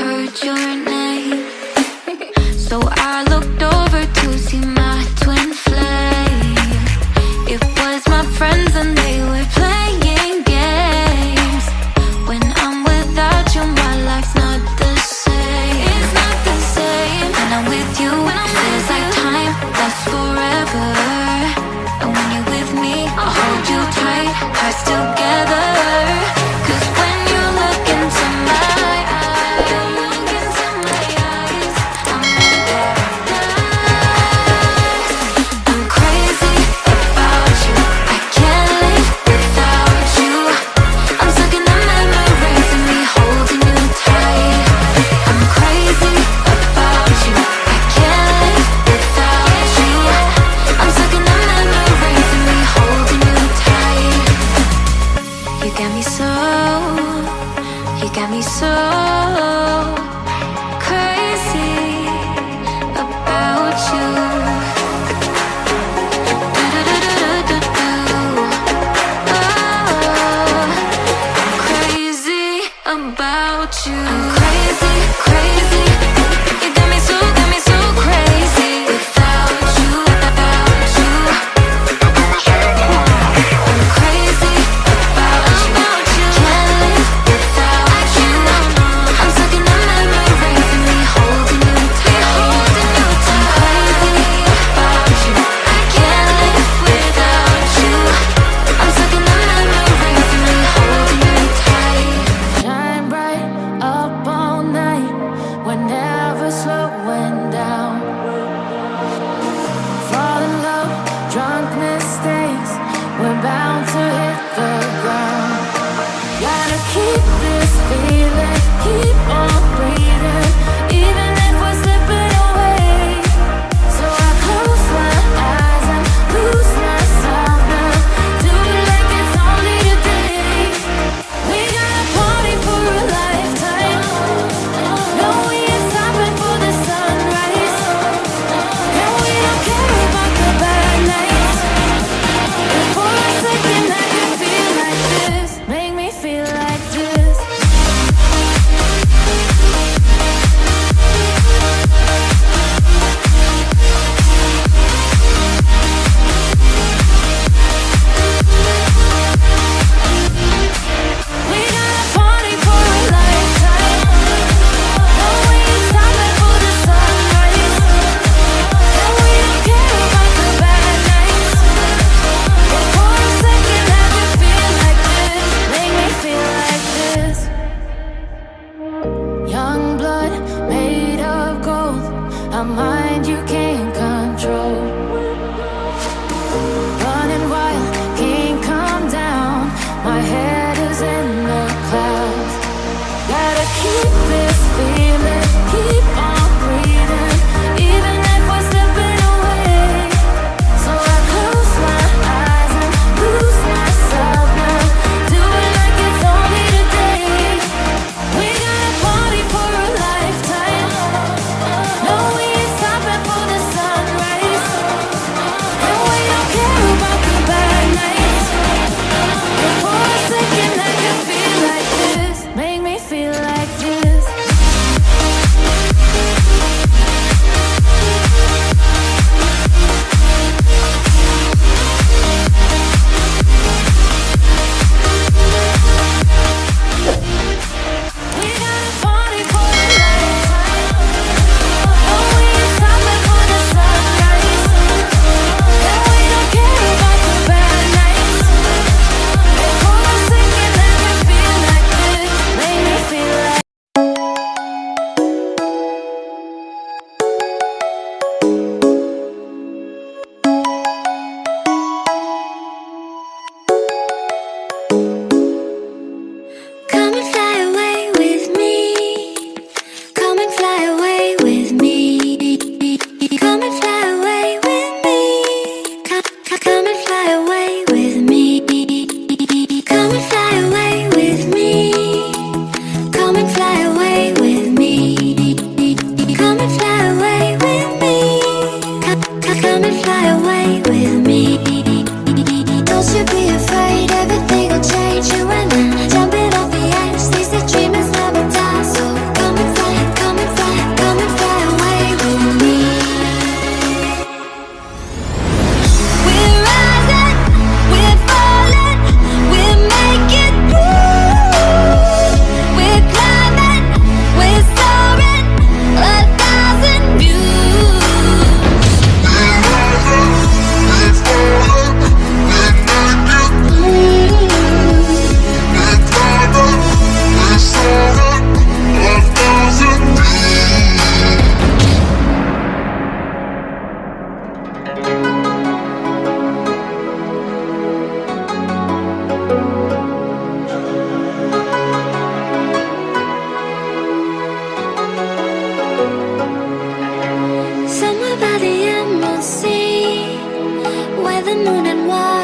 heard your name. So I looked over to see my twin flame. It was my friends and they were playing games. When I'm without you, my life's not the same. It's not the same. When I'm with you, it feels like time lasts forever. And when you're with me, I'll hold you tight, hearts together. Cause when you look into my eyes, I'm in paradise. I'm crazy about you, I can't live without moon and why